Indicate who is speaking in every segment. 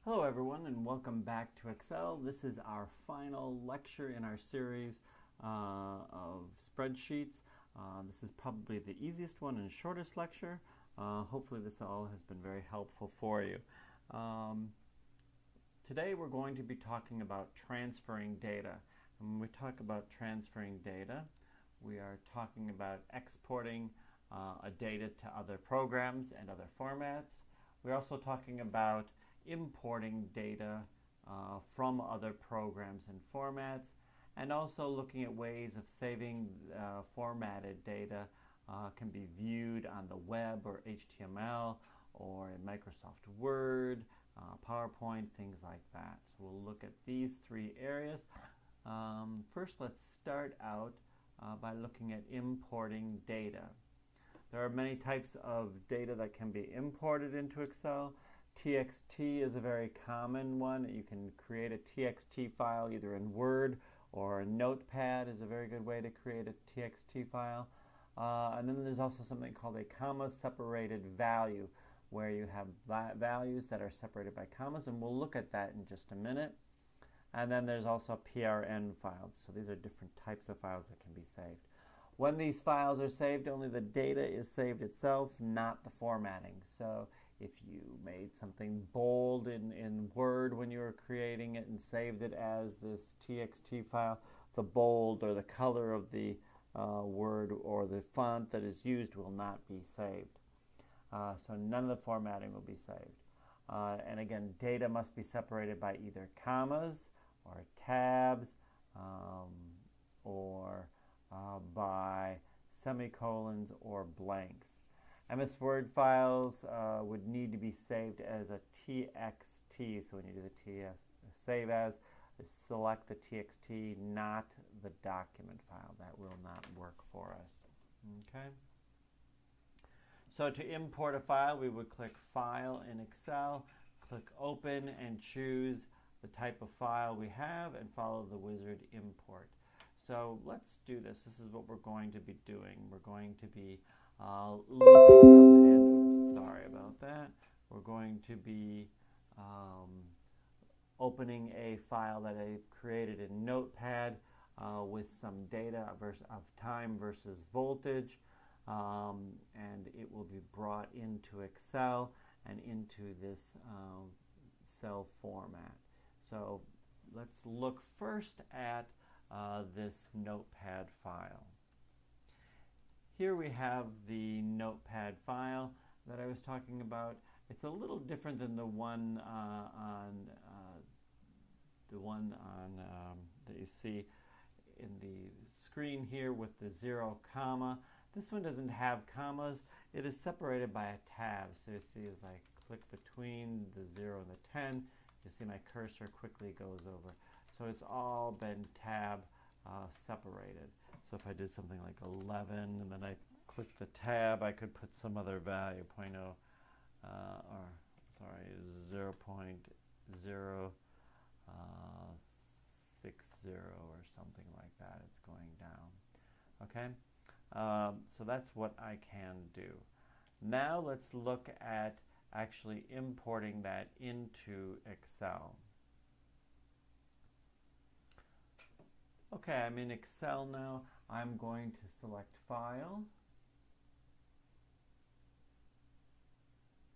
Speaker 1: Hello everyone and welcome back to Excel. This is our final lecture in our series of spreadsheets. This is probably the easiest one and shortest lecture. Hopefully this all has been very helpful for you. Today we're going to be talking about transferring data. And when we talk about transferring data, we are talking about exporting a data to other programs and other formats. We're also talking about importing data from other programs and formats, and also looking at ways of saving formatted data can be viewed on the web or HTML or in Microsoft Word, PowerPoint, things like that. So we'll look at these three areas. First, let's start out by looking at importing data. There are many types of data that can be imported into Excel. TXT is a very common one. You can create a TXT file either in Word or Notepad is a very good way to create a TXT file. And then there's also something called a comma-separated value, where you have values that are separated by commas, and we'll look at that in just a minute. And then there's also PRN files. So these are different types of files that can be saved. When these files are saved, only the data is saved itself, not the formatting. So if you made something bold in Word when you were creating it and saved it as this TXT file, the bold or the color of the word or the font that is used will not be saved. So none of the formatting will be saved. And again, data must be separated by either commas or tabs or by semicolons or blanks. MS Word files would need to be saved as a TXT. So when you do the save as, select the TXT, not the document file. That will not work for us. Okay. So to import a file, we would click File in Excel, click Open, and choose the type of file we have and follow the wizard Import. So let's do this. This is what we're going to be doing. We're going to be looking up and, sorry about that. We're going to be opening a file that I've created in Notepad with some data of time versus voltage. And it will be brought into Excel and into this cell format. So let's look first at this Notepad file. Here we have the Notepad file that I was talking about. It's a little different than the one that you see in the screen here with the 0 comma. This one doesn't have commas. It is separated by a tab. So you see as I click between the 0 and the 10, you see my cursor quickly goes over. So it's all been tab separated. So if I did something like 11 and then I click the tab, I could put some other value, 0.0, or sorry, 0.060 or something like that. It's going down. Okay, so that's what I can do. Now let's look at actually importing that into Excel. Okay, I'm in Excel now. I'm going to select File,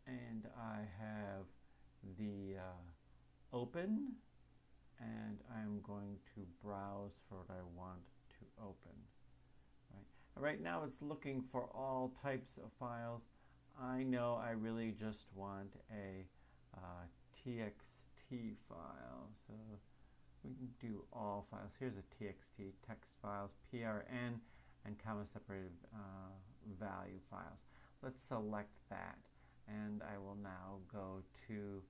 Speaker 1: and I have the Open, and I'm going to browse for what I want to open. Right now it's looking for all types of files. I know I really just want a TXT file, so we can do all files. Here's a TXT, text files, PRN, and comma-separated value files. Let's select that, and I will now go to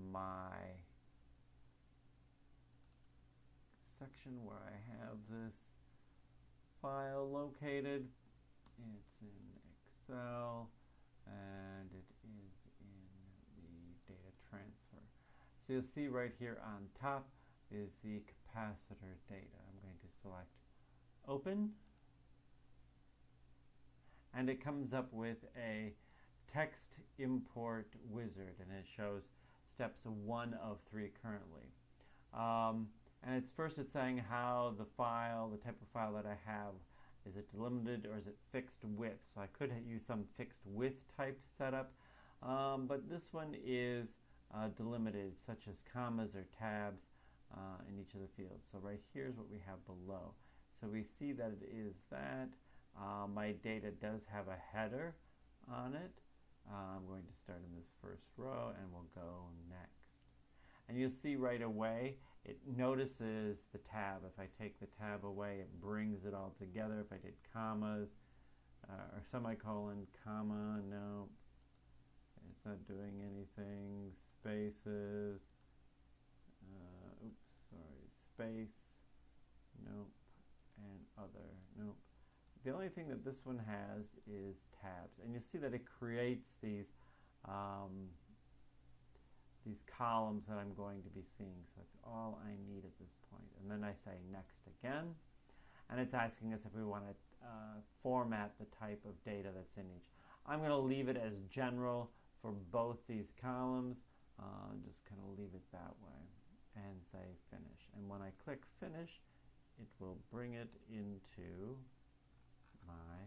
Speaker 1: my section where I have this file located. It's in Excel, and it is in the data transfer. So you'll see right here on top is the capacitor data. I'm going to select Open, and it comes up with a text import wizard, and it shows steps 1 of 3 currently. And it's saying how the file, the type of file that I have, is it delimited or is it fixed width? So I could use some fixed width type setup, but this one is delimited, such as commas or tabs in each of the fields. So right here's what we have below. So we see that it is that. My data does have a header on it. I'm going to start in this first row and we'll go next. And you'll see right away it notices the tab. If I take the tab away, it brings it all together. If I did commas or semicolon, comma, no, it's not doing anything. Spaces, space, nope, and other, nope. The only thing that this one has is tabs, and you see that it creates these columns that I'm going to be seeing. So that's all I need at this point. And then I say next again, and it's asking us if we want to format the type of data that's in each. I'm going to leave it as general for both these columns. Just kind of leave it that way and say finish. And when I click finish, it will bring it into my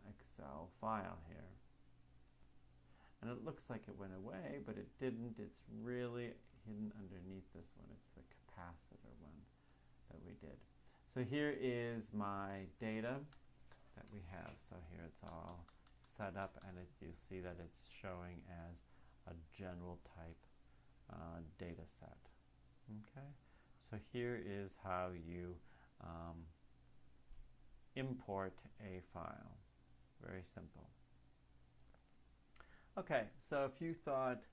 Speaker 1: Excel file here. And it looks like it went away, but it didn't. It's really hidden underneath this one. It's the capacitor one that we did. So here is my data that we have. So here it's all set up, and you see that it's showing as a general type data set. Okay, so here is how you import a file. Very simple. Okay, so if you thought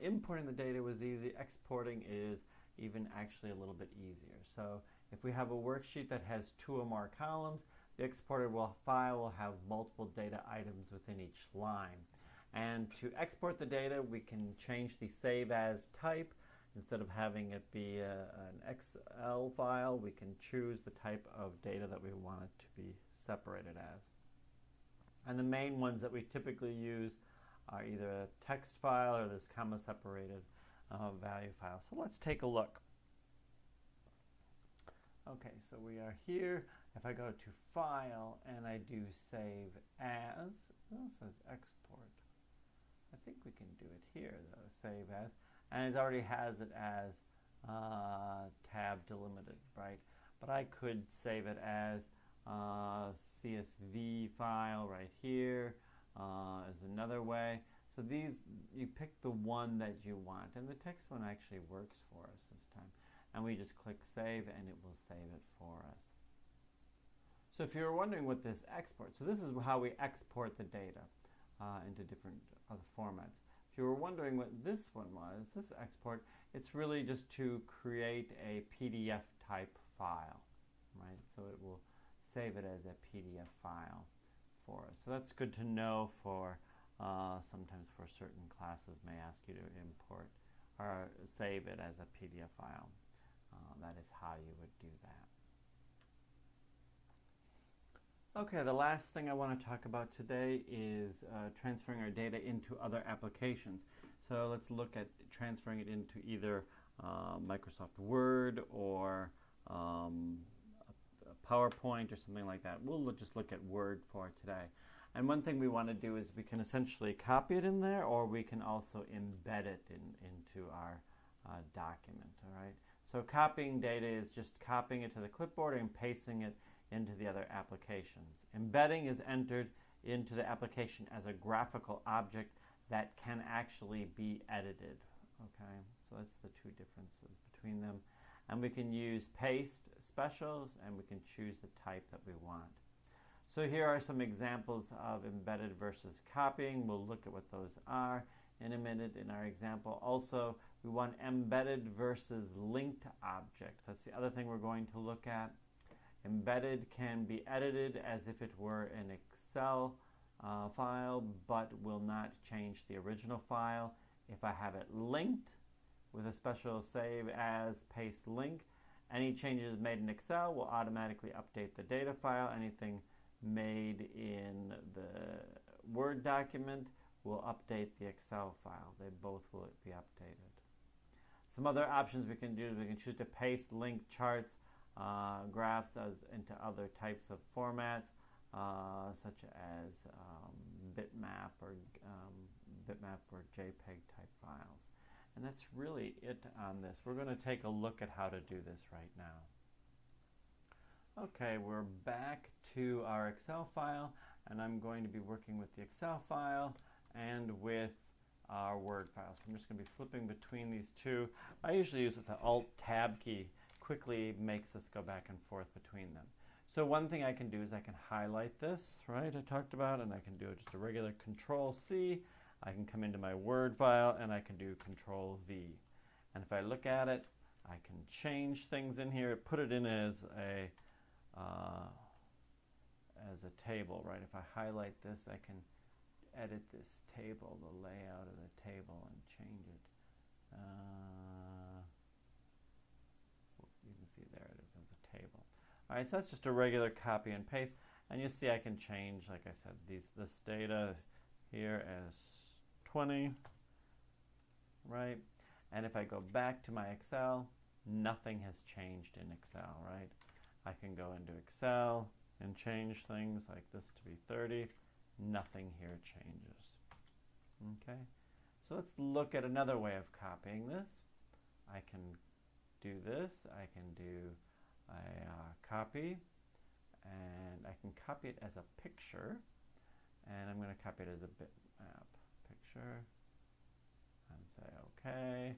Speaker 1: importing the data was easy, exporting is even actually a little bit easier. So if we have a worksheet that has 2 or more columns, the exported file will have multiple data items within each line. And to export the data, we can change the save as type. Instead of having it be an Excel file, we can choose the type of data that we want it to be separated as. And the main ones that we typically use are either a text file or this comma separated value file. So let's take a look. Okay, so we are here. If I go to File and I do Save As, it says Export. I think we can do it here though, Save As. And it already has it as tab delimited, right? But I could save it as CSV file right here is another way. So these, you pick the one that you want, and the text one actually works for us this time. And we just click Save, and it will save it for us. So if you're wondering what this exports, so this is how we export the data into different other formats. If you were wondering what this one was, this export, it's really just to create a PDF type file, right? So it will save it as a PDF file for us. So that's good to know for sometimes for certain classes may ask you to import or save it as a PDF file. That is how you would do that. Okay, the last thing I want to talk about today is transferring our data into other applications. So let's look at transferring it into either Microsoft Word or a PowerPoint or something like that. We'll just look at Word for today. And one thing we want to do is we can essentially copy it in there, or we can also embed it into our document, all right? So copying data is just copying it to the clipboard and pasting it into the other applications. Embedding is entered into the application as a graphical object that can actually be edited, okay? So that's the two differences between them. And we can use paste specials, and we can choose the type that we want. So here are some examples of embedded versus copying. We'll look at what those are in a minute in our example. Also, we want embedded versus linked object. That's the other thing we're going to look at. Embedded can be edited as if it were an Excel file, but will not change the original file. If I have it linked with a special save as paste link, any changes made in Excel will automatically update the data file. Anything made in the Word document will update the Excel file. They both will be updated. Some other options we can do is we can choose to paste linked charts, graphs into other types of formats, such as bitmap or JPEG type files. And that's really it on this. We're going to take a look at how to do this right now. Okay, we're back to our Excel file, and I'm going to be working with the Excel file and with our Word file. So I'm just going to be flipping between these two. I usually use with the Alt-Tab key. Quickly makes us go back and forth between them. So one thing I can do is I can highlight this, right, I talked about, and I can do just a regular Control-C. I can come into my Word file, and I can do Control-V. And if I look at it, I can change things in here, put it in as a table, right? If I highlight this, I can edit this table, the layout of the table, and change it. You can see there it is as a table. All right, so that's just a regular copy and paste, and you see I can change, like I said, this data here as 20, right? And if I go back to my Excel, nothing has changed in Excel, right? I can go into Excel and change things like this to be 30. Nothing here changes. Okay, so let's look at another way of copying this. I can do this. I can do a copy, and I can copy it as a picture, and I'm going to copy it as a bitmap picture and say OK.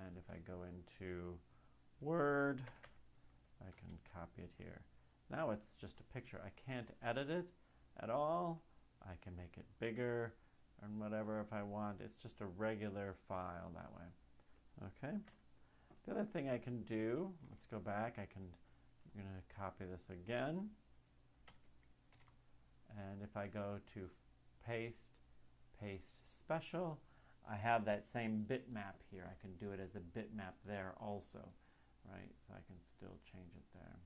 Speaker 1: And if I go into Word, I can copy it here. Now it's just a picture. I can't edit it at all. I can make it bigger and whatever if I want. It's just a regular file that way. Okay. The other thing I can do, let's go back. I'm going to copy this again. And if I go to paste special, I have that same bitmap here. I can do it as a bitmap there also, right? So I can still change it there.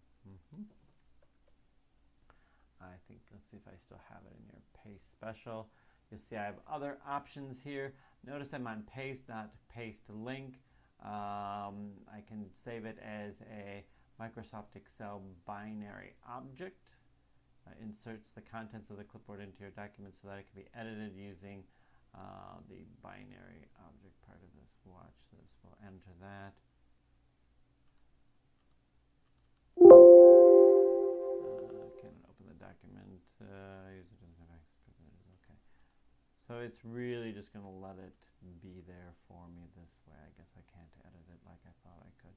Speaker 1: I think, let's see if I still have it in here. Paste special. You'll see I have other options here. Notice I'm on paste, not paste link. I can save it as a Microsoft Excel binary object. Inserts the contents of the clipboard into your document so that it can be edited using the binary object part of this. Watch this. We'll enter that. Can open the document. Use it as okay. So it's really just going to let it be there for me this way. I guess I can't edit it like I thought I could.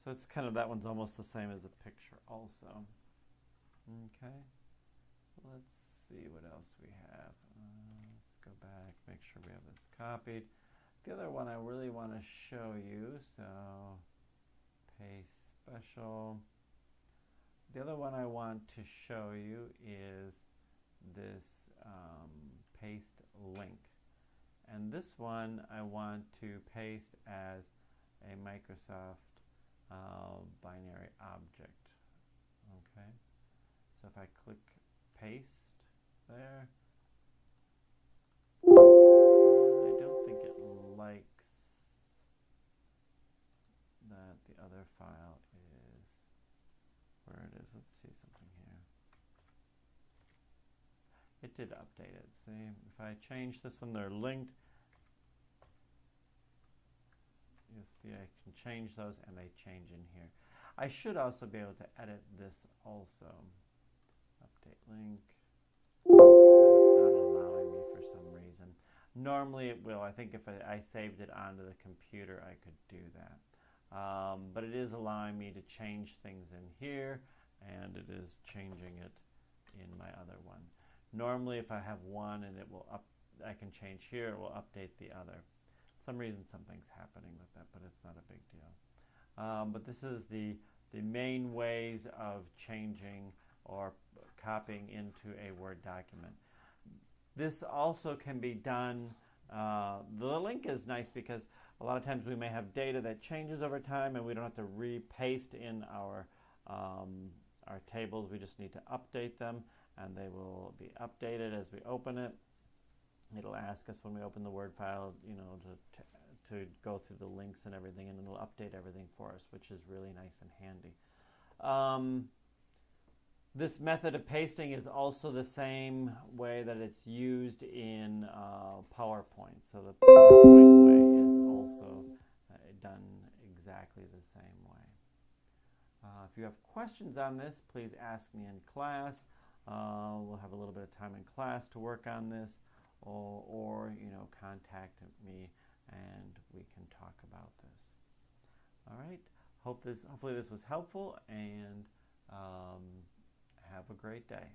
Speaker 1: So it's kind of, that one's almost the same as a picture also. Okay. Let's see what else we have. Let's go back, make sure we have this copied. The other one I really want to show you, so paste special. The other one I want to show you is this paste link. And this one I want to paste as a Microsoft binary object. Okay. So if I click paste there, I don't think it likes that the other file is where it is. Let's see something here. It did update it. See, if I change this one, they're linked. You'll see I can change those and they change in here. I should also be able to edit this also. Update link. It's not allowing me for some reason. Normally it will. I think if I saved it onto the computer, I could do that. But it is allowing me to change things in here, and it is changing it in my other one. Normally if I have one and it will I can change here, it will update the other. For some reason something's happening with that, but it's not a big deal. But this is the main ways of changing or copying into a Word document. This also can be done, the link is nice because a lot of times we may have data that changes over time and we don't have to repaste in our tables. We just need to update them and they will be updated as we open it. It'll ask us when we open the Word file, to go through the links and everything, and it'll update everything for us, which is really nice and handy. This method of pasting is also the same way that it's used in PowerPoint. So the PowerPoint way is also done exactly the same way. If you have questions on this, please ask me in class. We'll have a little bit of time in class to work on this, or contact me and we can talk about this. All right. Hopefully this was helpful, and have a great day.